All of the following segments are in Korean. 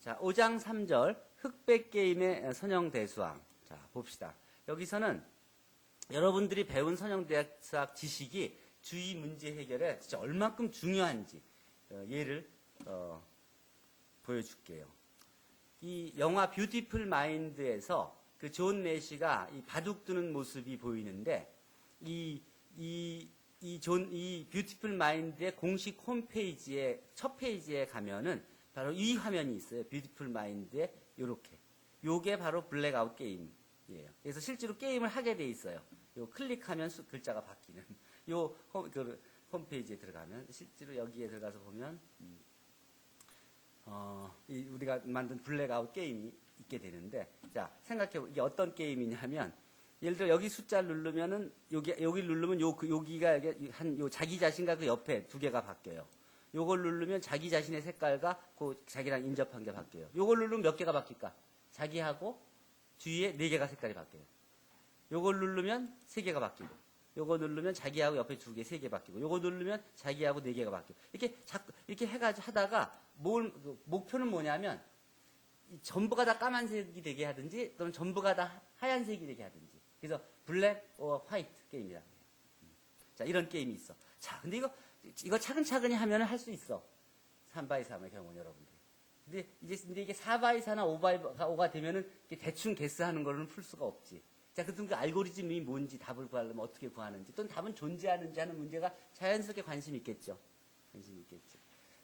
자, 5장 3절 흑백 게임의 선형대수학. 자, 봅시다. 여기서는 여러분들이 배운 선형대수학 지식이 주의 문제 해결에 진짜 얼만큼 중요한지 예를 보여줄게요. 이 영화 뷰티풀 마인드에서 그 존 내시가 이 바둑 두는 모습이 보이는데 이 뷰티풀 마인드의 공식 홈페이지의 첫 페이지에 가면은 바로 이 화면이 있어요. 뷰티풀 마인드에 요렇게. 요게 바로 블랙아웃 게임이에요. 그래서 실제로 게임을 하게 돼 있어요. 요 클릭하면 글자가 바뀌는. 요 홈페이지에 들어가면 실제로 여기에 들어가서 보면 우리가 만든 블랙아웃 게임이 있게 되는데, 자, 생각해보, 이게 어떤 게임이냐면, 예를 들어 여기 숫자를 누르면은, 여기 누르면 여기가 자기 자신과 그 옆에 두 개가 바뀌어요. 요걸 누르면 자기 자신의 색깔과 그 자기랑 인접한 게 바뀌어요. 요걸 누르면 몇 개가 바뀔까? 자기하고 주위에 네 개가 색깔이 바뀌어요. 요걸 누르면 세 개가 바뀌고, 요거 누르면 자기하고 옆에 두 개, 세 개 바뀌고, 요거 누르면 자기하고 네 개가 바뀌고, 이렇게 해가지고 하다가, 목표는 뭐냐면, 전부가 다 까만색이 되게 하든지, 또는 전부가 다 하얀색이 되게 하든지. 그래서 블랙 or 화이트 게임이라 그래요. 자, 이런 게임이 있어. 자, 근데 이거 차근차근히 하면 할 수 있어. 3x3의 경우는 여러분들이. 근데 이게 4x4나 5가 되면은 대충 개수하는 거로는 풀 수가 없지. 자, 그럼 그 알고리즘이 뭔지 답을 구하려면 어떻게 구하는지, 또는 답은 존재하는지 하는 문제가 자연스럽게 관심이 있겠죠.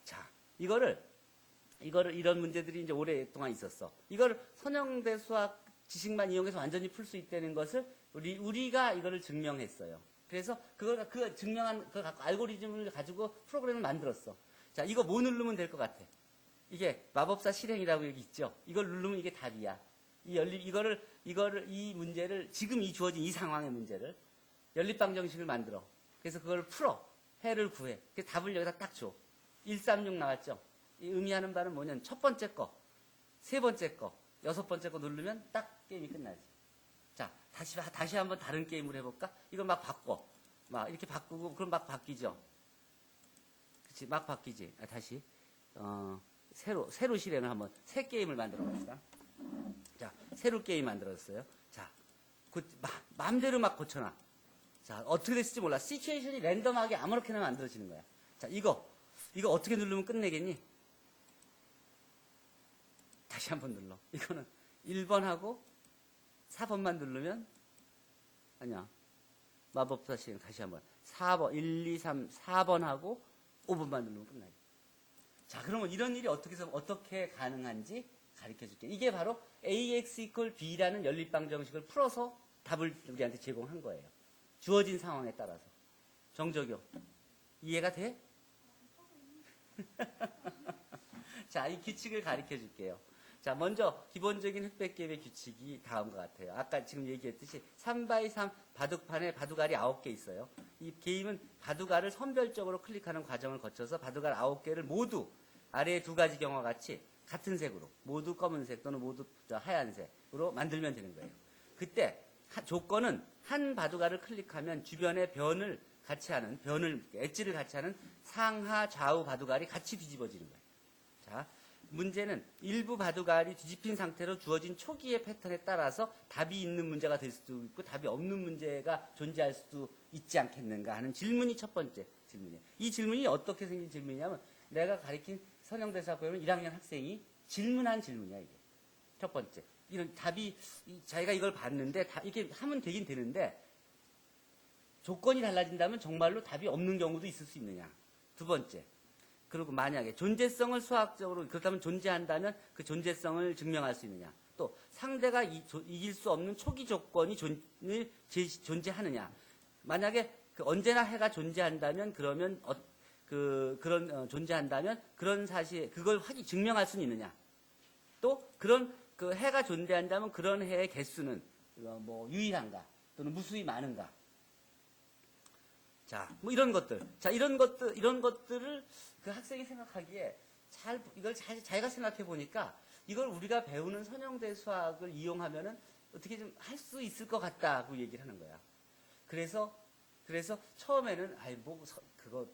자, 이런 문제들이 이제 오랫동안 있었어. 이걸 선형대 수학 지식만 이용해서 완전히 풀 수 있다는 것을 우리가 이거를 증명했어요. 그래서 그 증명한 그 알고리즘을 가지고 프로그램을 만들었어. 자, 이거 뭐 누르면 될 것 같아? 이게 마법사 실행이라고 여기 있죠. 이걸 누르면 이게 답이야. 이 문제를, 지금 주어진 이 상황의 문제를 연립방 정식을 만들어. 그래서 그걸 풀어. 해를 구해. 그래서 답을 여기다 딱 줘. 136 나왔죠? 이 의미하는 바는 뭐냐면 첫 번째 거, 세 번째 거, 여섯 번째 거 누르면 딱 게임이 끝나지. 자, 다시 한번 다른 게임을 해볼까? 이걸 막 바꿔. 막 이렇게 바꾸고, 그럼 막 바뀌죠? 그치, 막 바뀌지. 다시. 새로 실행을 한번, 새 게임을 만들어 봅시다. 자, 새로 게임 만들었어요. 자, 마음대로 막 고쳐놔. 자, 어떻게 됐을지 몰라. 시츄에이션이 랜덤하게 아무렇게나 만들어지는 거야. 자, 이거 어떻게 누르면 끝내겠니? 다시 한번 눌러. 이거는 1번하고 4번만 누르면, 아니야. 마법사 실행 다시 한번. 4번, 1, 2, 3, 4번하고 5번만 누르면 끝나요. 자, 그러면 이런 일이 어떻게 가능한지 가르쳐 줄게. 이게 바로 AX equal B라는 연립방 정식을 풀어서 답을 우리한테 제공한 거예요. 주어진 상황에 따라서. 정적용. 이해가 돼? 자, 이 규칙을 가르쳐 줄게요. 자, 먼저 기본적인 흑백 게임의 규칙이 다음과 같아요. 아까 지금 얘기했듯이 3x3 바둑판에 바둑알이 9개 있어요. 이 게임은 바둑알을 선별적으로 클릭하는 과정을 거쳐서 바둑알 9개를 모두 아래의 두 가지 경우와 같이 같은 색으로, 모두 검은색 또는 모두 하얀색으로 만들면 되는 거예요. 그때 조건은 한 바둑알을 클릭하면 주변에 엣지를 같이 하는 상하 좌우 바둑알이 같이 뒤집어지는 거예요. 자, 문제는 일부 바둑알이 뒤집힌 상태로 주어진 초기의 패턴에 따라서 답이 있는 문제가 될 수도 있고 답이 없는 문제가 존재할 수도 있지 않겠는가 하는 질문이 첫 번째 질문이에요. 이 질문이 어떻게 생긴 질문이냐면 내가 가르친 선형대수학 배우는 1학년 학생이 질문한 질문이야, 이게. 첫 번째. 이런 답이, 자기가 이걸 봤는데, 이렇게 하면 되긴 되는데, 조건이 달라진다면 정말로 답이 없는 경우도 있을 수 있느냐. 두 번째. 그리고 만약에 존재성을 수학적으로, 그렇다면 존재한다면 그 존재성을 증명할 수 있느냐. 또 상대가 이길 수 없는 초기 조건이 존재하느냐. 만약에 언제나 해가 존재한다면 그러면 존재한다면 그런 사실 그걸 증명할 수는 있느냐. 또 그 해가 존재한다면 그런 해의 개수는 유일한가 또는 무수히 많은가. 자, 이런 것들. 자, 이런 것들을 그 학생이 생각하기에 이걸 자기가 생각해 보니까 이걸 우리가 배우는 선형대 수학을 이용하면은 어떻게 좀 할 수 있을 것 같다고 얘기를 하는 거야. 그래서 처음에는 그거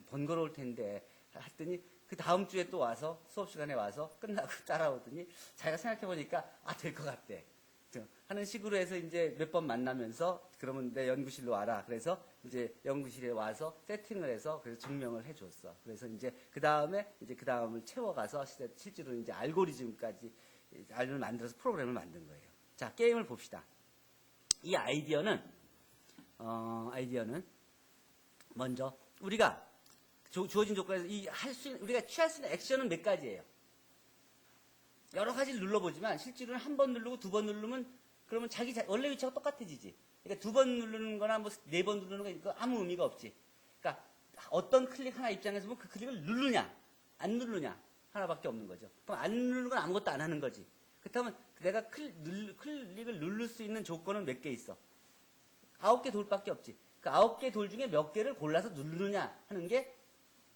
번거로울 텐데 했더니 그 다음 주에 또 와서 수업 시간에 와서 끝나고 따라오더니 자기가 생각해보니까 될 것 같대. 하는 식으로 해서 이제 몇 번 만나면서 그러면 내 연구실로 와라. 그래서 이제 연구실에 와서 세팅을 해서 그래서 증명을 해줬어. 그래서 이제 그 다음에 이제 그 다음을 채워가서 실제로 이제 알고리즘까지 알고리즘을 만들어서 프로그램을 만든 거예요. 자, 게임을 봅시다. 이 아이디어는 먼저 우리가 주어진 조건에서 우리가 취할 수 있는 액션은 몇 가지예요. 여러 가지를 눌러보지만 실제로는 한 번 누르고 두 번 누르면 그러면 원래 위치가 똑같아지지. 그러니까 두 번 누르는 거나 뭐 네 번 누르는 거 아무 의미가 없지. 그러니까 어떤 클릭 하나 입장에서 보면 그 클릭을 누르냐 안 누르냐 하나밖에 없는 거죠. 그럼 안 누르는 건 아무것도 안 하는 거지. 그렇다면 내가 클릭을 누를 수 있는 조건은 몇 개 있어? 9개 돌밖에 없지. 그 9개 돌 중에 몇 개를 골라서 누르느냐 하는 게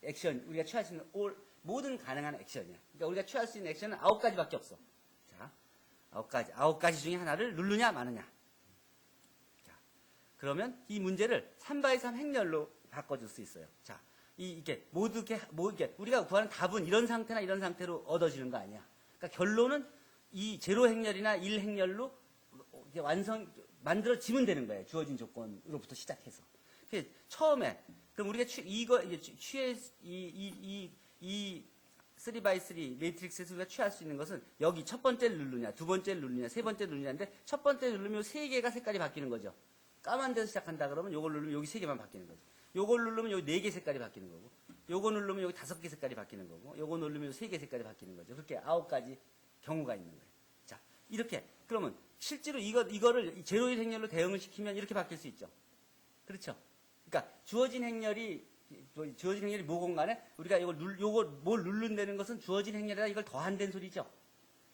액션, 우리가 취할 수 있는 모든 가능한 액션이야. 그러니까 우리가 취할 수 있는 액션은 9가지밖에 없어. 자, 9가지 중에 하나를 누르냐 마느냐. 자, 그러면 이 문제를 3x3 행렬로 바꿔줄 수 있어요. 자, 이게 우리가 구하는 답은 이런 상태나 이런 상태로 얻어지는 거 아니야. 그러니까 결론은 이 제로 행렬이나 1 행렬로 만들어지면 되는 거예요. 주어진 조건으로부터 시작해서. 처음에 그럼 우리가 이 3x3 매트릭스에서 우리가 취할 수 있는 것은 여기 첫 번째를 누르냐, 두 번째를 누르냐, 세 번째를 누르냐인데 첫 번째 누르면 세 개가 색깔이 바뀌는 거죠. 까만 데서 시작한다 그러면 요걸 누르면 여기 세 개만 바뀌는 거죠. 요걸 누르면 여기 네 개 색깔이 바뀌는 거고, 요거 누르면 여기 5개 색깔이 바뀌는 거고, 요거 누르면 세 개 색깔이 바뀌는 거죠. 그렇게 9가지 경우가 있는 거예요. 자, 이렇게 그러면 실제로 이거를 제로일 행렬로 대응을 시키면 이렇게 바뀔 수 있죠. 그렇죠? 그러니까 주어진 행렬이 뭐건 간에 우리가 요걸 뭘 누른다는 것은 주어진 행렬에다 이걸 더한다는 소리죠.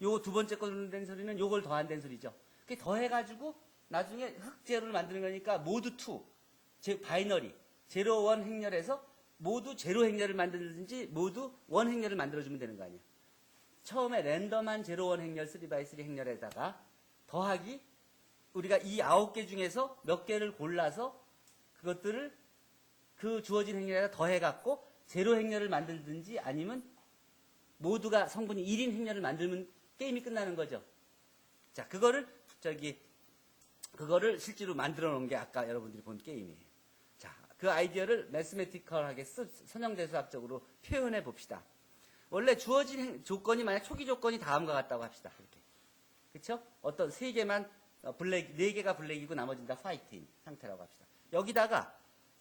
요거 두 번째 거 누른다는 소리는 요걸 더한다는 소리죠. 그게 더해가지고 나중에 흑제로를 만드는 거니까 모두 2, 바이너리, 제로 원 행렬에서 모두 제로 행렬을 만들든지 모두 원 행렬을 만들어주면 되는 거 아니야. 처음에 랜덤한 제로 원 행렬 3x3 행렬에다가 더하기 우리가 이 9개 중에서 몇 개를 골라서 그것들을 그 주어진 행렬에다 더해갖고 제로 행렬을 만들든지 아니면 모두가 성분이 1인 행렬을 만들면 게임이 끝나는 거죠. 자, 그거를 실제로 만들어 놓은 게 아까 여러분들이 본 게임이에요. 자, 그 아이디어를 매스매티컬하게 선형대수학적으로 표현해 봅시다. 원래 주어진 조건이 만약 초기 조건이 다음과 같다고 합시다. 이렇게. 그쵸? 어떤 3개만 블랙, 4개가 블랙이고 나머지는 다 화이트인 상태라고 합시다. 여기다가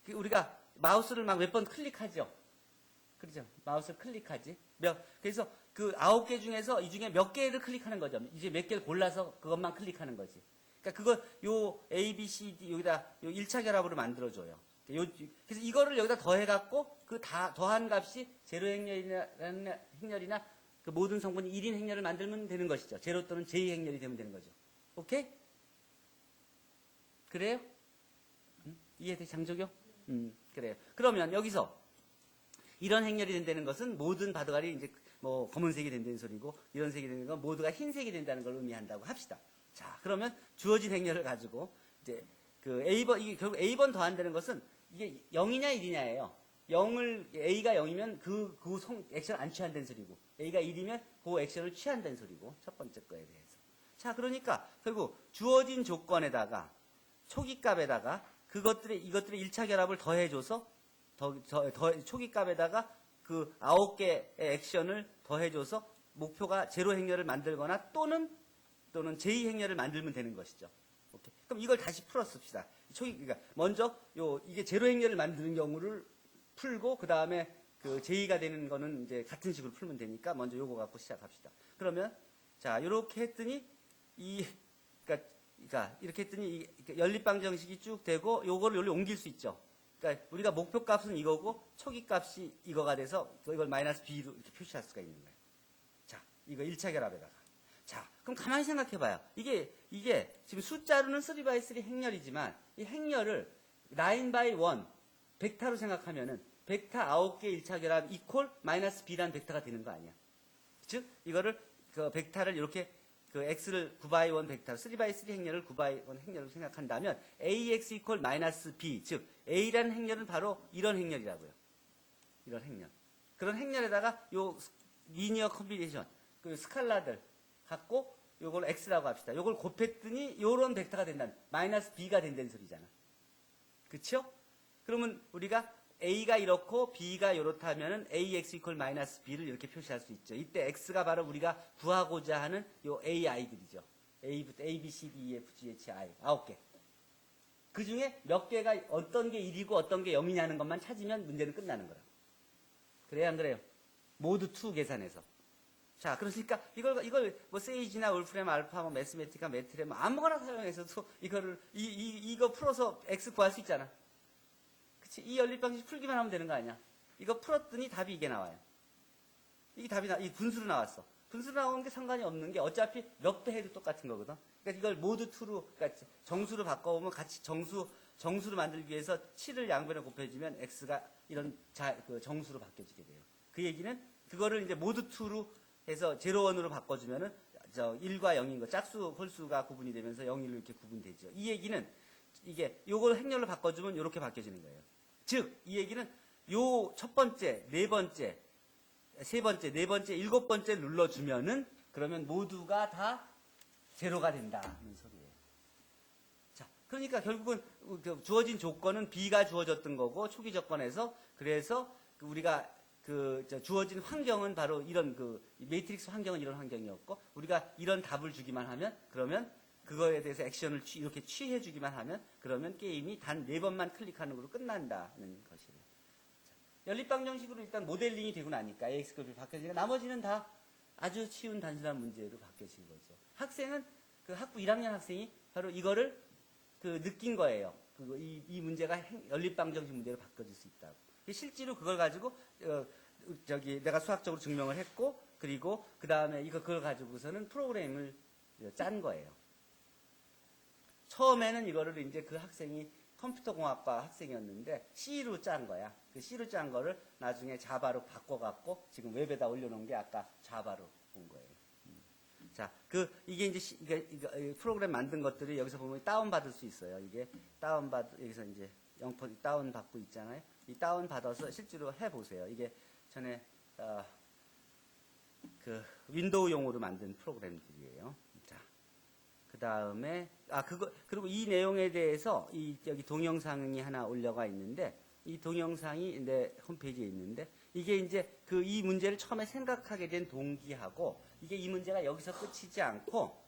우리가 마우스를 막 몇 번 클릭하죠. 그렇죠? 마우스를 클릭하지. 그래서 그 9개 중에서 이 중에 몇 개를 클릭하는 거죠. 이제 몇 개를 골라서 그것만 클릭하는 거지. 그러니까 요 A, B, C, D 여기다 요 1차 결합으로 만들어줘요. 그래서 이거를 여기다 더해갖고 그 더한 값이 제로 행렬이나 그 모든 성분이 1인 행렬을 만들면 되는 것이죠. 제로 또는 제2 행렬이 되면 되는 거죠. 오케이? 그래요? 이해돼, 장조교? 그래요. 그러면 여기서 이런 행렬이 된다는 것은 모든 바둑알이 이제 뭐 검은색이 된다는 소리고 이런 색이 되는 건 모두가 흰색이 된다는 걸 의미한다고 합시다. 자, 그러면 주어진 행렬을 가지고 이제 그 A번, 이게 결국 A번 더한다는 것은 이게 0이냐 1이냐예요. A가 0이면 그 액션 안 취한다는 소리고, A가 1이면 그 액션을 취한다는 소리고, 첫 번째 거에 대해서. 자, 그러니까 결국 주어진 조건에다가 초기 값에다가 이것들의 1차 결합을 더해줘서 초기 값에다가 그 9개의 액션을 더해줘서 목표가 제로 행렬을 만들거나 또는 제2 행렬을 만들면 되는 것이죠. 오케이. 그럼 이걸 다시 풀었습시다. 그러니까 먼저 이게 제로 행렬을 만드는 경우를 풀고 그 다음에 그 제2가 되는 거는 이제 같은 식으로 풀면 되니까 먼저 요거 갖고 시작합시다. 그러면 자, 이렇게 했더니 그러니까 이렇게 했더니 연립방 정식이 쭉 되고 요거를 여기로 옮길 수 있죠. 그러니까 우리가 목표 값은 이거고 초기 값이 이거가 돼서 이걸 마이너스 B로 이렇게 표시할 수가 있는 거예요. 자, 이거 1차 결합에다가. 자, 그럼 가만히 생각해 봐요. 이게 지금 숫자로는 3x3 행렬이지만 이 행렬을 9x1 벡터로 생각하면은 벡터 9개 1차 결합 이퀄 마이너스 B라는 벡터가 되는 거 아니야. 즉, 이거를 그 벡터를 이렇게 그 x를 9x1 벡터, 3x3 행렬을 9x1 행렬로 생각한다면 ax 이퀄 마이너스 b, 즉 a라는 행렬은 바로 이런 행렬이라고요. 이런 행렬. 그런 행렬에다가 요 리니어 컴비네이션, 그 스칼라들 갖고 요걸 x라고 합시다. 요걸 곱했더니 요런 벡터가 된다는, 마이너스 b가 된다는 소리잖아. 그쵸? 그러면 우리가 a가 이렇고 b가 이렇다 하면은 ax 이퀄 마이너스 b를 이렇게 표시할 수 있죠. 이때 x가 바로 우리가 구하고자 하는 요 ai들이죠. a부터 a, b, c, d, e, f, g, h, i 9개. 그 중에 몇 개가 어떤 게 1이고 어떤 게 0이냐는 것만 찾으면 문제는 끝나는 거라고. 그래요, 안 그래요? 모두 2 계산해서. 자, 그러니까 이걸 뭐 세이지나 울프렘 알파, 뭐 매스매티카, 매트렘 뭐 아무거나 사용해서도 이거 풀어서 x 구할 수 있잖아. 그치? 이 연립방식 풀기만 하면 되는 거 아니야? 이거 풀었더니 답이 이게 나와요. 이 분수로 나왔어. 분수로 나오는 게 상관이 없는 게 어차피 몇 배 해도 똑같은 거거든. 그러니까 이걸 모두 2로, 그러니까 정수로 바꿔보면 같이 정수로 만들기 위해서 7을 양변에 곱해주면 x가 이런 정수로 바뀌어지게 돼요. 그 얘기는 그거를 이제 모두 2로 해서 0, 1으로 바꿔주면은 1과 0인 거, 짝수, 홀수가 구분이 되면서 0, 1로 이렇게 구분되죠. 이 얘기는 이게 요걸 행렬로 바꿔주면 이렇게 바뀌어지는 거예요. 즉, 이 얘기는 요 첫 번째, 네 번째, 세 번째, 네 번째, 일곱 번째 눌러주면은 그러면 모두가 다 제로가 된다는 소리예요. 자, 그러니까 결국은 주어진 조건은 B가 주어졌던 거고 초기 조건에서 그래서 우리가 주어진 환경은 바로 이런 매트릭스 환경은 이런 환경이었고 우리가 이런 답을 주기만 하면 그러면 그거에 대해서 액션을 이렇게 취해 주기만 하면 그러면 게임이 단 4번만 클릭하는 걸로 끝난다는 것이에요. 연립방정식으로 일단 모델링이 되고 나니까 AX급이 바뀌어지니까 나머지는 다 아주 쉬운 단순한 문제로 바뀌어진 거죠. 학생은 학부 1학년 학생이 바로 이거를 느낀 거예요. 이 문제가 연립방정식 문제로 바뀌어질 수 있다고. 실제로 그걸 가지고 내가 수학적으로 증명을 했고 그리고 그 다음에 그걸 가지고서는 프로그램을 짠 거예요. 처음에는 이거를 이제 그 학생이 컴퓨터공학과 학생이었는데 C로 짠 거야. 그 C로 짠 거를 나중에 자바로 바꿔갖고 지금 웹에다 올려놓은 게 아까 자바로 온 거예요. 자, 이게 이제 이거 프로그램 만든 것들이 여기서 보면 다운받을 수 있어요. 이게 여기서 이제 0% 다운받고 있잖아요. 이 다운받아서 실제로 해보세요. 이게 전에, 윈도우용으로 만든 프로그램들이에요. 자, 그 다음에, 그리고 이 내용에 대해서 여기 동영상이 하나 올려가 있는데, 이 동영상이 내 홈페이지에 있는데, 이게 이제 이 문제를 처음에 생각하게 된 동기하고, 이게 이 문제가 여기서 끝이지 않고,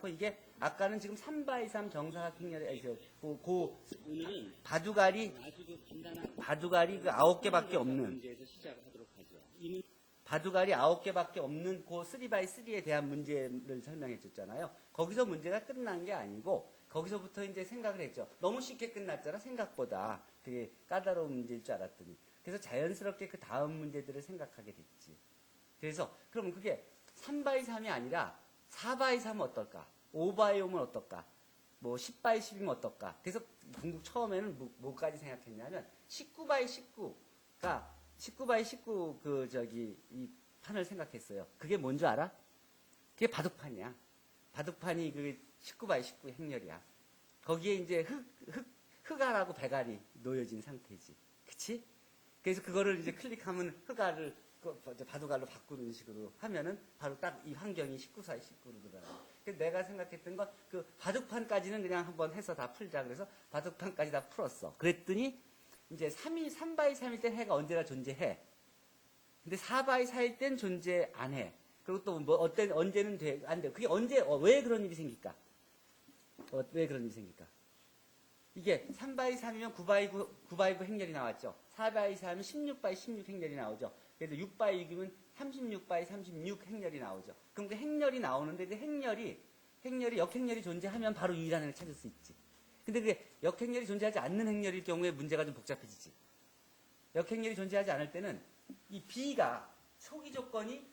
이게 아까는 지금 3x3 정사각 행렬에, 바두갈이 9개밖에 없는, 바두갈이 9개밖에 없는 3x3에 대한 문제를 설명해 줬잖아요. 거기서 문제가 끝난 게 아니고 거기서부터 이제 생각을 했죠. 너무 쉽게 끝났잖아. 생각보다 되게 까다로운 문제일 줄 알았더니. 그래서 자연스럽게 그 다음 문제들을 생각하게 됐지. 그래서 그럼 그게 3x3이 아니라 4x3은 어떨까? 5x오면 어떨까? 뭐 10x10이면 어떨까? 그래서 중국 처음에는 뭐까지 생각했냐면 19x19가 19x19 이 판을 생각했어요. 그게 뭔 줄 알아? 그게 바둑판이야. 바둑판이 19x19 행렬이야. 거기에 이제 흑알하고 백알이 놓여진 상태지. 그치? 그래서 그거를 이제 클릭하면 흑알을 바둑알로 바꾸는 식으로 하면은 바로 딱 이 환경이 19x19로 들어가요. 그래서 내가 생각했던 건 바둑판까지는 그냥 한번 해서 다 풀자. 그래서 바둑판까지 다 풀었어. 그랬더니 이제 3x3일 땐 해가 언제나 존재해. 근데 4x4일 땐 존재 안 해. 그리고 또 언제는 돼, 안 돼. 그게 왜 그런 일이 생길까? 왜 그런 일이 생길까? 이게 3x3이면 9x9 행렬이 나왔죠. 4x4면 16x16 행렬이 나오죠. 그래서 6x6이면 36x36 행렬이 나오죠. 그럼 그 행렬이 나오는데 그 행렬이 역행렬이 존재하면 바로 유일한 행을 찾을 수 있지. 근데 그게 역행렬이 존재하지 않는 행렬일 경우에 문제가 좀 복잡해지지. 역행렬이 존재하지 않을 때는 이 B가 초기 조건이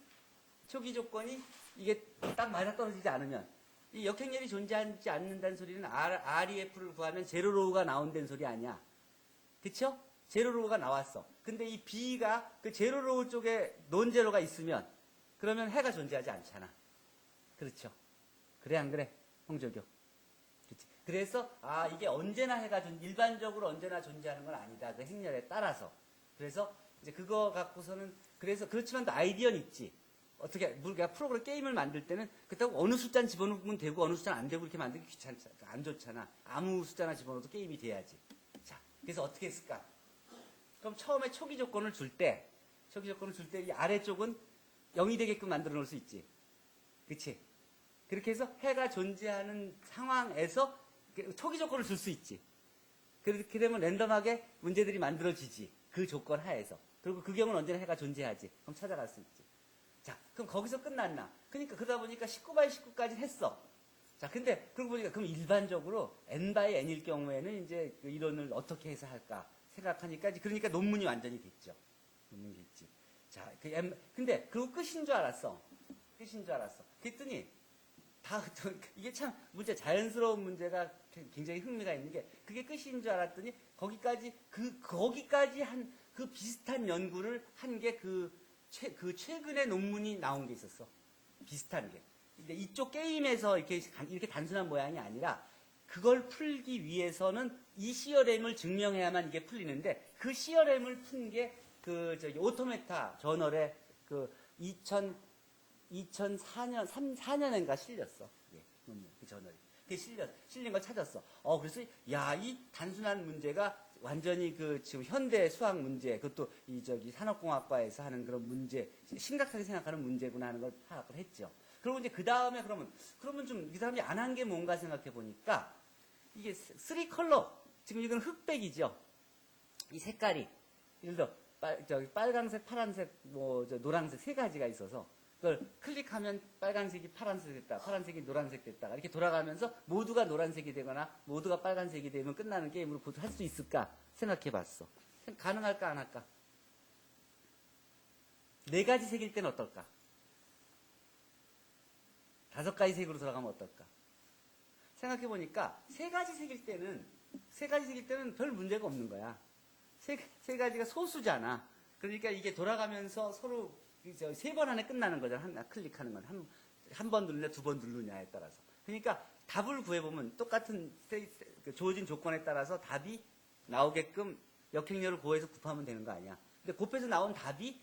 이게 딱 맞아떨어지지 않으면 이 역행렬이 존재하지 않는다는 소리는 REF를 구하면 제로로우가 나온다는 소리 아니야. 그쵸? 제로로우가 나왔어. 근데 이 B가 그 제로로우 쪽에 논제로가 있으면 그러면 해가 존재하지 않잖아. 그렇죠? 그래 안 그래? 홍조교. 그치? 그래서 이게 언제나 일반적으로 언제나 존재하는 건 아니다. 그 행렬에 따라서. 그래서 이제 그거 갖고서는 그래서 그렇지만 또 아이디어는 있지. 어떻게 우리가 프로그램 게임을 만들 때는 그렇다고 어느 숫자는 집어넣으면 되고 어느 숫자는 안 되고 이렇게 만들기 귀찮잖아. 안 좋잖아. 아무 숫자나 집어넣어도 게임이 돼야지. 자, 그래서 어떻게 했을까? 그럼 처음에 초기 조건을 줄 때 이 아래쪽은 0이 되게끔 만들어 놓을 수 있지. 그치? 그렇게 해서 해가 존재하는 상황에서 초기 조건을 줄 수 있지. 그렇게 되면 랜덤하게 문제들이 만들어지지. 그 조건 하에서. 그리고 그 경우는 언제나 해가 존재하지. 그럼 찾아갈 수 있지. 자, 그럼 거기서 끝났나? 그러니까 그러다 보니까 19x19까지 했어. 자, 근데 그러고 보니까 그럼 일반적으로 n/n일 경우에는 이제 그 이론을 어떻게 해서 할까 생각하니까 그러니까 논문이 완전히 됐죠. 논문이 됐지. 자, 근데 그리고 끝인 줄 알았어. 끝인 줄 알았어. 그랬더니 이게 참 문제 자연스러운 문제가 굉장히 흥미가 있는 게 그게 끝인 줄 알았더니 거기까지 한 그 비슷한 연구를 한 게 최근에 논문이 나온 게 있었어. 비슷한 게. 근데 이쪽 게임에서 이렇게 단순한 모양이 아니라 그걸 풀기 위해서는 이 CRM을 증명해야만 이게 풀리는데 그 CRM을 푼 게 오토메타 저널에 2004년, 4년인가 실렸어. 예, 그 저널이. 그게 실린 걸 찾았어. 그래서, 이 단순한 문제가 완전히 지금 현대 수학 문제, 그것도 산업공학과에서 하는 그런 문제, 심각하게 생각하는 문제구나 하는 걸 파악을 했죠. 그리고 이제 그 다음에 그러면 좀 이 사람이 안 한 게 뭔가 생각해 보니까, 이게 3컬러, 지금 이건 흑백이죠. 이 색깔이, 예를 들어, 빨간색, 파란색, 노란색 세 가지가 있어서, 그걸 클릭하면 빨간색이 파란색 됐다, 파란색이 노란색 됐다. 이렇게 돌아가면서 모두가 노란색이 되거나 모두가 빨간색이 되면 끝나는 게임으로 할 수 있을까 생각해 봤어. 가능할까 안 할까? 4가지 색일 때는 어떨까? 5가지 색으로 돌아가면 어떨까? 생각해 보니까 3가지 색일 때는 별 문제가 없는 거야. 세 가지가 소수잖아. 그러니까 이게 돌아가면서 서로 3번 안에 끝나는 거잖아. 클릭하는 건. 한 번 누르냐, 2번 누르냐에 따라서. 그러니까 답을 구해보면 똑같은 주어진 조건에 따라서 답이 나오게끔 역행렬을 고해서 곱하면 되는 거 아니야. 근데 곱해서 나온 답이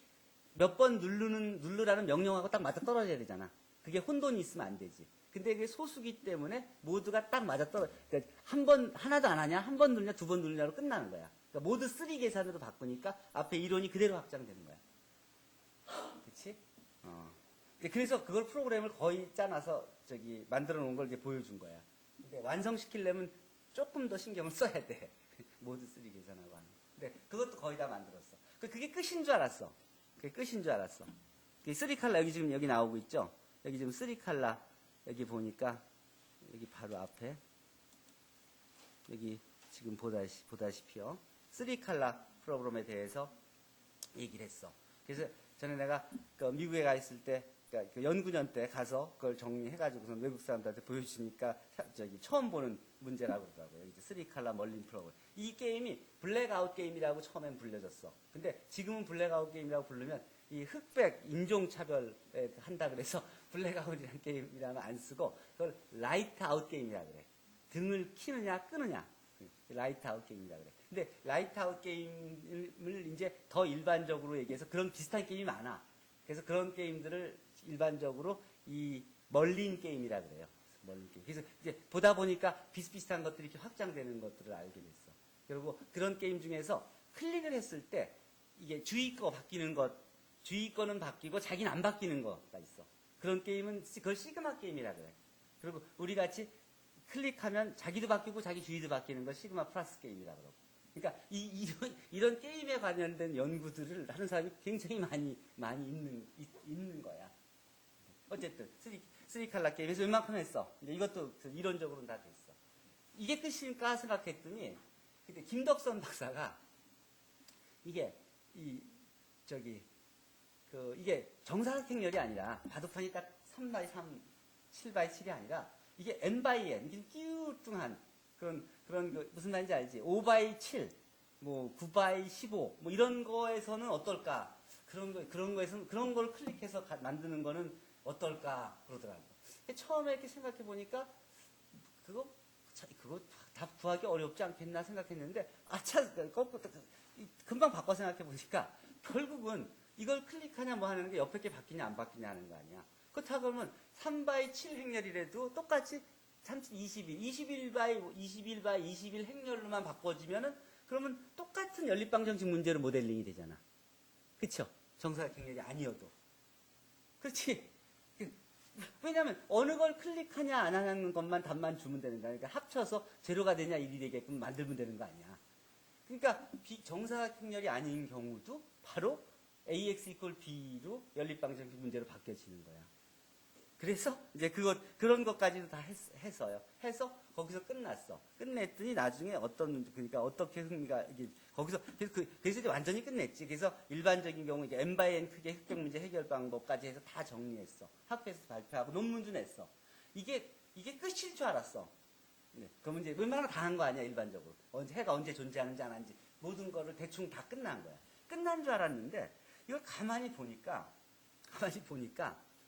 몇 번 누르라는 명령하고 딱 맞아 떨어져야 되잖아. 그게 혼돈이 있으면 안 되지. 근데 이게 소수기 때문에 모두가 딱 맞아 그러니까 하나도 안 하냐, 한 번 누르냐, 2번 누르냐로 끝나는 거야. 그러니까 모두 3 계산으로 바꾸니까 앞에 이론이 그대로 확장되는 거야. 그치? 그래서 그걸 프로그램을 거의 짜놔서 만들어 놓은 걸 이제 보여준 거야. 근데 완성시키려면 조금 더 신경을 써야 돼. 모두 3 계산하고 하는. 근데 그것도 거의 다 만들었어. 그게 끝인 줄 알았어. 그게 끝인 줄 알았어. 3컬러 여기 나오고 있죠? 여기 지금 3컬러 여기 보니까 여기 바로 앞에 여기 지금 보다시피요. 3컬러 프로그램에 대해서 얘기를 했어. 그래서 전에 내가 미국에 가 있을 때 그러니까 연구년 때 가서 그걸 정리해가지고서 외국 사람들한테 보여주니까 처음 보는 문제라고 그러더라고요. 이제 3컬러 멀린 프로그램. 이 게임이 블랙아웃 게임이라고 처음엔 불려졌어. 근데 지금은 블랙아웃 게임이라고 부르면 이 흑백 인종차별에 한다 그래서 블랙아웃이라는 게임이라면 안 쓰고 그걸 라이트아웃 게임이라 그래. 등을 키느냐 끄느냐. 라이트아웃 게임이라 그래. 근데 라이트아웃 게임을 이제 더 일반적으로 얘기해서 그런 비슷한 게임이 많아. 그래서 그런 게임들을 일반적으로 이 멀린 게임이라 그래요. 멀린 게임. 그래서 이제 보다 보니까 비슷비슷한 것들이 이렇게 확장되는 것들을 알게 됐어. 그리고 그런 게임 중에서 클릭을 했을 때 이게 주의 거 바뀌는 것, 주의 거는 바뀌고 자기는 안 바뀌는 거가 있어. 그런 게임은 그걸 시그마 게임이라 그래. 그리고 우리 같이 클릭하면 자기도 바뀌고 자기 주의도 바뀌는 걸 시그마 플러스 게임이라 그러고. 그러니까 이런 게임에 관련된 연구들을 하는 사람이 굉장히 많이 있는 거야. 어쨌든 3컬러 게임에서 웬만큼 했어. 근데 이것도 이론적으로는 다 됐어. 이게 끝일까 생각했더니 근데 김덕선 박사가 이게 이게 정사각형열이 아니라 바둑판이 딱 3x3, 7x7이 아니라 이게 n/n, 이게 띄우뚱한 그런 무슨 말인지 알지? 5x7, 9x15, 이런 거에서는 어떨까? 그런 거에서는 그런 걸 클릭해서 만드는 거는 어떨까? 그러더라고. 처음에 이렇게 생각해 보니까 그거 답 구하기 어렵지 않겠나 생각했는데 금방 바꿔 생각해 보니까 결국은 이걸 클릭하냐 뭐 하는 게 옆에 게 바뀌냐 안 바뀌냐 하는 거 아니야. 그렇다고 하면 3바이 7 행렬이라도 똑같이 21 바이 21 행렬로만 바꿔지면은 그러면 똑같은 연립방정식 문제로 모델링이 되잖아. 그쵸? 정사각 행렬이 아니어도. 그렇지? 왜냐하면 어느 걸 클릭하냐 안 하는 것만 답만 주면 되는 거야. 그러니까 합쳐서 제로가 되냐 1이 되게끔 만들면 되는 거 아니야. 그러니까 정사각 행렬이 아닌 경우도 바로 ax equal b로 연립방정식 문제로 바뀌어지는 거야. 그래서 이제 그런 것까지도 다 했어요. 해서 거기서 끝났어. 끝냈더니 나중에 그러니까 어떻게 흥미가, 이게 거기서, 그래서 이제 완전히 끝냈지. 그래서 일반적인 경우 이제 n/n 크기의 흑백 문제 해결 방법까지 해서 다 정리했어. 학회에서 발표하고 논문도 냈어. 이게 끝일 줄 알았어. 네. 그러면 이제 웬만하면 다 한 거 아니야, 일반적으로. 해가 언제 존재하는지 안 하는지 모든 거를 대충 다 끝난 거야. 끝난 줄 알았는데 이걸 가만히 보니까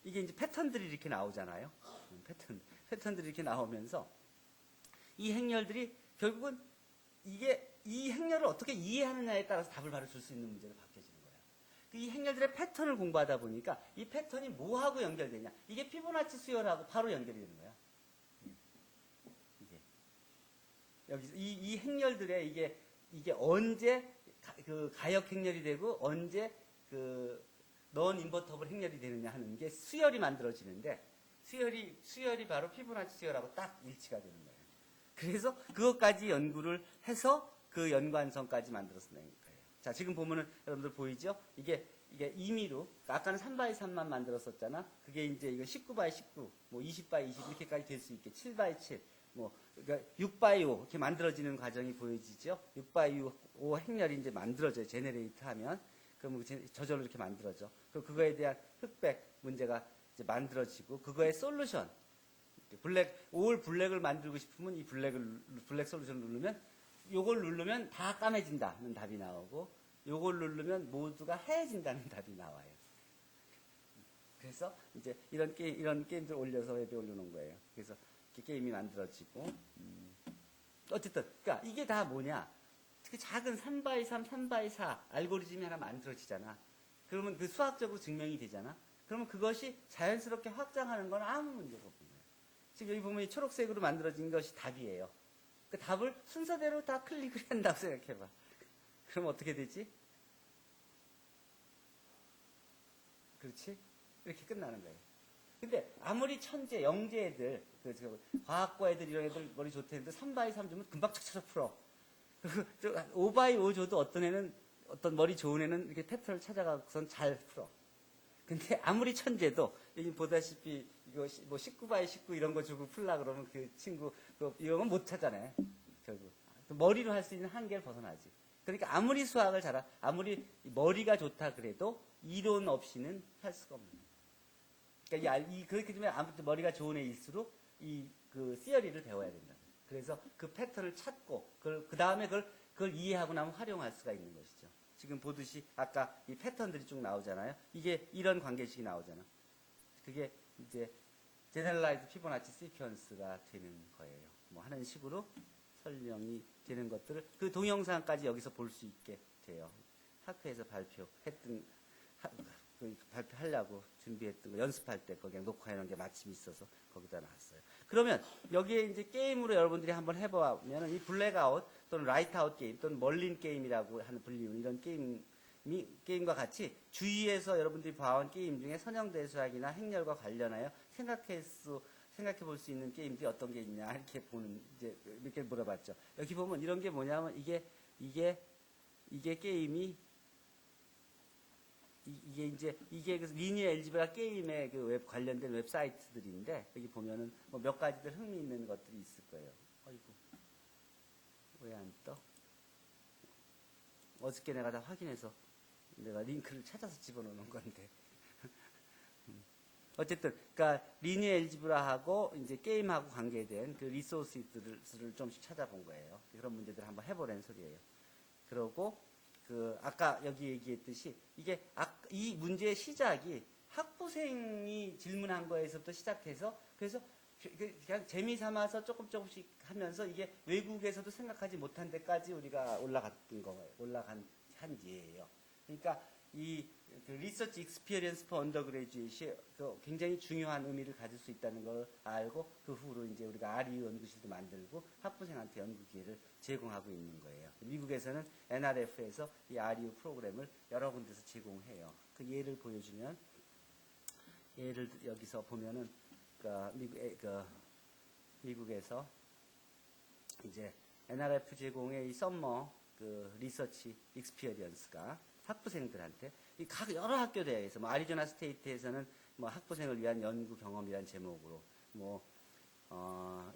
이게 이제 패턴들이 이렇게 나오잖아요. 패턴들이 이렇게 나오면서 이 행렬들이 결국은 이 행렬을 어떻게 이해하느냐에 따라서 답을 바로 줄 수 있는 문제로 바뀌어지는 거야. 이 행렬들의 패턴을 공부하다 보니까 이 패턴이 뭐하고 연결되냐. 이게 피보나치 수열하고 바로 연결이 되는 거야. 이게. 여기서 이 행렬들의 이게 언제 가역 행렬이 되고 언제 넌 인버터블 행렬이 되느냐 하는 게 수열이 만들어지는데 수열이 바로 피보나치 수열하고 딱 일치가 되는 거예요. 그래서 그것까지 연구를 해서 그 연관성까지 만들어서 낸 거예요. 자, 지금 보면은 여러분들 보이죠? 이게 임의로 아까는 3x3만 만들었었잖아. 그게 이제 이거 19x19, 뭐 20x20 이렇게까지 될 수 있게 7x7, 뭐 그러니까 6x5 이렇게 만들어지는 과정이 보여지죠. 6x5 행렬이 이제 만들어져요. 제네레이트 하면. 그럼 저절로 이렇게 만들어져. 그거에 대한 흑백 문제가 이제 만들어지고, 그거의 솔루션. 올 블랙을 만들고 싶으면 이 블랙 솔루션을 누르면, 요걸 누르면 다 까매진다는 답이 나오고, 요걸 누르면 모두가 하얘진다는 답이 나와요. 그래서 이제 이런 게임들 올려서 웹에 올려놓은 거예요. 그래서 이렇게 게임이 만들어지고, 어쨌든, 그러니까 이게 다 뭐냐. 그 작은 3x3, 3x4 알고리즘이 하나 만들어지잖아. 그러면 그 수학적으로 증명이 되잖아. 그러면 그것이 자연스럽게 확장하는 건 아무 문제가 없는 거예요. 지금 여기 보면 이 초록색으로 만들어진 것이 답이에요. 그 답을 순서대로 다 클릭을 한다고 생각해봐. 그럼 어떻게 되지? 그렇지? 이렇게 끝나는 거예요. 근데 아무리 천재, 영재 애들, 과학과 애들 이런 애들 머리 좋대는데 3x3 주면 금방 착착 풀어. 5x5 줘도 어떤 애는, 어떤 머리 좋은 애는 이렇게 패턴을 찾아가고선 잘 풀어. 근데 아무리 천재도, 여기 보다시피 이거 뭐 19x19 이런 거 주고 풀라 그러면 그 친구, 이런 건 못 찾아내. 결국. 머리로 할 수 있는 한계를 벗어나지. 그러니까 아무리 수학을 아무리 머리가 좋다 그래도 이론 없이는 할 수가 없는 거야. 그러니까 그렇게 되면 아무튼 머리가 좋은 애일수록 그 시어리를 배워야 된다. 그래서 그 패턴을 찾고, 그 다음에 그걸 이해하고 나면 활용할 수가 있는 것이죠. 지금 보듯이 아까 이 패턴들이 쭉 나오잖아요. 이게 이런 관계식이 나오잖아. 그게 이제 제너럴라이즈 피보나치 시퀀스가 되는 거예요. 뭐 하는 식으로 설명이 되는 것들을 그 동영상까지 여기서 볼 수 있게 돼요. 학회에서 발표하려고 준비했던 거, 연습할 때 그냥 녹화해놓은 게 마침 있어서 거기다 놨어요. 그러면 여기에 이제 게임으로 여러분들이 한번 해보면 이 블랙아웃 또는 라이트아웃 게임 또는 멀린 게임이라고 하는 불리는 이런 게임과 같이 주위에서 여러분들이 봐온 게임 중에 선형대수학이나 행렬과 관련하여 생각해 볼 수 있는 게임들이 어떤 게 있냐 이렇게 이렇게 물어봤죠. 여기 보면 이런 게 뭐냐면 이게 게임이 이게 그래서 리니어 엘지브라 게임에 관련된 웹사이트들인데, 여기 보면은 뭐 몇 가지들 흥미있는 것들이 있을 거예요. 어이구. 왜 안 떠? 어저께 내가 다 확인해서 내가 링크를 찾아서 집어넣는 건데. 어쨌든, 그러니까 리니어 엘지브라하고 이제 게임하고 관계된 그 리소스들을 좀씩 찾아본 거예요. 그런 문제들을 한번 해보라는 소리예요. 그러고 아까 여기 얘기했듯이 이 문제의 시작이 학부생이 질문한 거에서부터 시작해서 그래서 그냥 재미삼아서 조금씩 하면서 이게 외국에서도 생각하지 못한 데까지 우리가 올라간 예예요. 그러니까 그 리서치 익스피리언스 포 언더그레듀에이트이 굉장히 중요한 의미를 가질 수 있다는 걸 알고 그 후로 이제 우리가 RU 연구실도 만들고 학부생한테 연구 기회를 제공하고 있는 거예요. 미국에서는 NRF에서 이 RU 프로그램을 여러 군데서 제공해요. 그 예를 보여주면 예를 여기서 보면은 미국에서 이제 NRF 제공의 이 썸머 그 리서치 익스피리언스가 학부생들한테 이 각 여러 학교 대학에서 뭐 아리조나 스테이트에서는 뭐 학부생을 위한 연구 경험이란 제목으로 뭐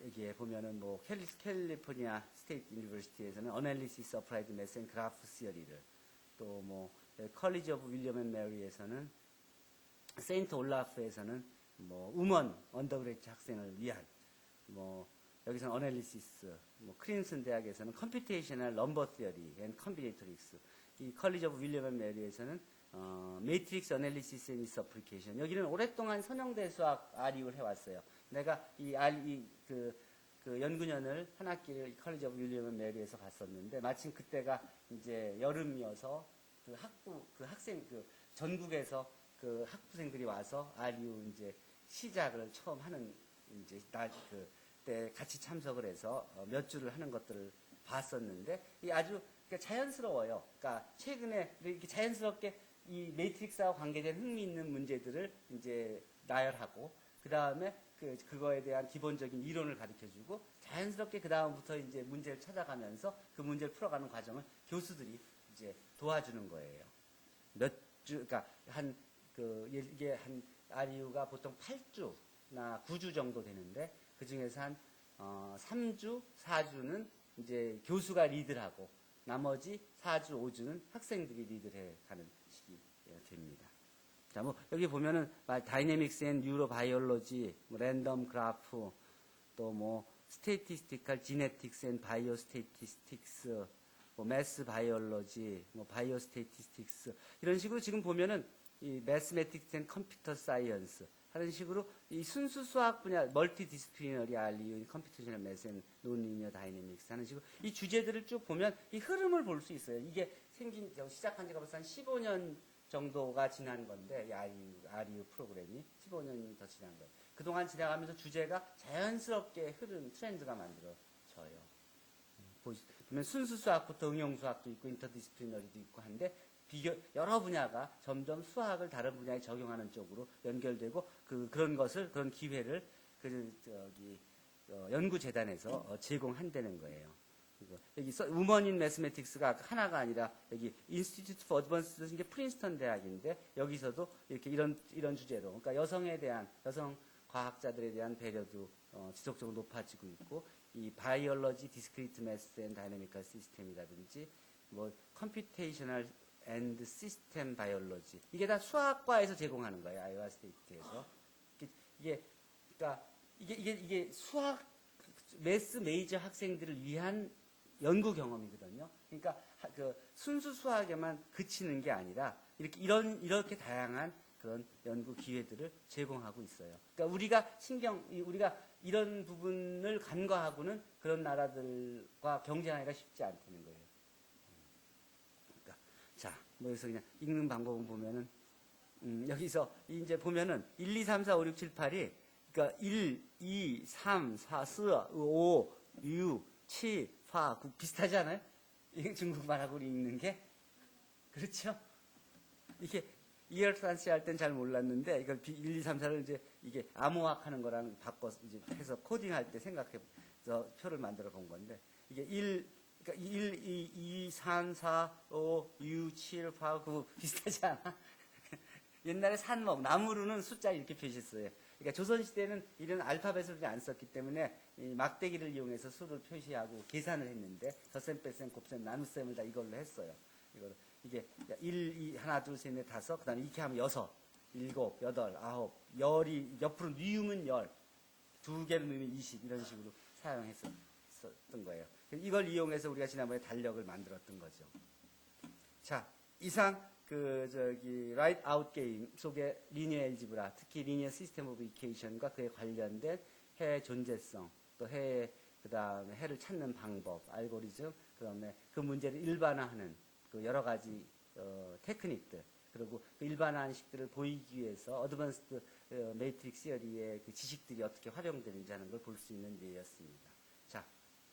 여기에 보면은 뭐 캘리포니아 스테이트 유니버시티에서는 어널리시스 어플라이드 매스 앤 그래프 시어리를 또 뭐 컬리지 오브 윌리엄 앤 메리에서는 세인트 올라프에서는 뭐 우먼 언더그레이트 학생을 위한 뭐 여기서는 어널리시스, 뭐 크린슨 대학에서는 컴퓨테이셔널 넘버 시어리 앤 컴비네이터릭스, 이 컬리지 오브 윌리엄 앤 메리에서는 매트릭스 어널리시스 앤 이스 어플리케이션. 여기는 오랫동안 선형대 수학 RU를 해왔어요. 내가 그 연구년을 한 학기를 컬리지 오브 윌리엄 앤 메리에서 갔었는데 마침 그때가 이제 여름이어서 전국에서 그 학부생들이 와서 RU 이제 시작을 처음 하는 이제 그때 같이 참석을 해서 몇 주를 하는 것들을 봤었는데 이 아주 자연스러워요. 그러니까 최근에 이렇게 자연스럽게 이 매트릭스와 관계된 흥미있는 문제들을 이제 나열하고 그 다음에 그거에 대한 기본적인 이론을 가르쳐주고 자연스럽게 그 다음부터 이제 문제를 찾아가면서 그 문제를 풀어가는 과정을 교수들이 이제 도와주는 거예요. 그러니까 이게 한 RU가 보통 8주나 9주 정도 되는데 그 중에서 한 3주, 4주는 이제 교수가 리드를 하고 나머지 4주, 5주는 학생들이 리드를 해 가는 식이 됩니다. 자, 뭐 여기 보면은 다이내믹스 앤 뉴로 바이올로지, 뭐 랜덤 그래프, 또 뭐 스태티스티컬 지네틱스 앤 바이오 스태티스틱스, 뭐 매스 바이올로지, 뭐 바이오 스태티스틱스 이런 식으로 지금 보면은 이 매스매틱스 앤 컴퓨터 사이언스 하는 식으로 이 순수 수학 분야 멀티 디스플리너리 RU 컴퓨테이셔널 매스 앤 논리니어 다이내믹스 하는 식으로 이 주제들을 쭉 보면 이 흐름을 볼 수 있어요. 이게 시작한 지가 벌써 한 15년 정도가 지난 건데 이 RU 프로그램이 15년이 더 지난 거예요. 그동안 지나가면서 주제가 자연스럽게 흐름 트렌드가 만들어져요. 보면 순수 수학부터 응용 수학도 있고 인터디스플리너리도 있고 한데 여러 분야가 점점 수학을 다른 분야에 적용하는 쪽으로 연결되고 그런 기회를 연구재단에서 제공한다는 거예요. 여기 우먼인 매스매틱스가 하나가 아니라 여기 인스티튜트 포 어드밴스드 이게 프린스턴 대학인데 여기서도 이렇게 이런 주제로 그러니까 여성에 대한 여성 과학자들에 대한 배려도 지속적으로 높아지고 있고 이 바이올로지 디스크리트 매스 앤 다이내미컬 시스템이라든지 뭐 컴퓨테이셔널 앤드 시스템 바이올로지 이게 다 수학과에서 제공하는 거예요. 아이오와 스테이트에서 이게 수학 매스 메이저 학생들을 위한 연구 경험이거든요. 그러니까 순수 수학에만 그치는 게 아니라 이렇게 다양한 그런 연구 기회들을 제공하고 있어요. 그러니까 우리가 이런 부분을 간과하고는 그런 나라들과 경쟁하기가 쉽지 않다는 거예요. 그러니까 자, 뭐 여기서 그냥 읽는 방법을 보면은 여기서 이제 보면은 1, 2, 3, 4, 5, 6, 7, 8이 그러니까 1, 2, 3, 4, 4, 5, 6, 7, 8, 9 비슷하지 않아요? 이게 중국말하고 읽는 게 그렇죠? 이게 이열산시 할 땐 잘 몰랐는데 이걸 1, 2, 3, 4를 이제 이게 암호학 하는 거랑 바꿔서 이제 해서 코딩할 때 생각해서 표를 만들어 본 건데 이게 1, 2, 3, 4, 5, 6, 7, 8, 9 비슷하지 않아? 옛날에 산목, 나무로는 숫자 이렇게 표시했어요. 그러니까 조선시대는 이런 알파벳을 안 썼기 때문에 이 막대기를 이용해서 수를 표시하고 계산을 했는데 덧셈, 뺄셈, 곱셈, 나눗셈을 다 이걸로 했어요. 이게 1, 2, 하나, 둘, 셋, 넷, 다섯, 그 다음에 이렇게 하면 6, 7, 8, 9, 열이 옆으로 니음은 10, 두 개를 넣으면 20 이런 식으로 사용했었던 거예요. 이걸 이용해서 우리가 지난번에 달력을 만들었던 거죠. 자, 이상 라이트 아웃 게임 속의 리니어 엘지브라, 특히 리니어 시스템 오브 이케이션과 그에 관련된 해의 존재성, 또 그다음에 해를 찾는 방법, 알고리즘, 그다음에 그 문제를 일반화하는 그 여러 가지 테크닉들, 그리고 그 일반화한 식들을 보이기 위해서 어드밴스드 매트릭스 시어리의 그 지식들이 어떻게 활용되는지 하는 걸 볼 수 있는 예였습니다. 자,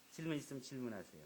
질문 있으면 질문하세요.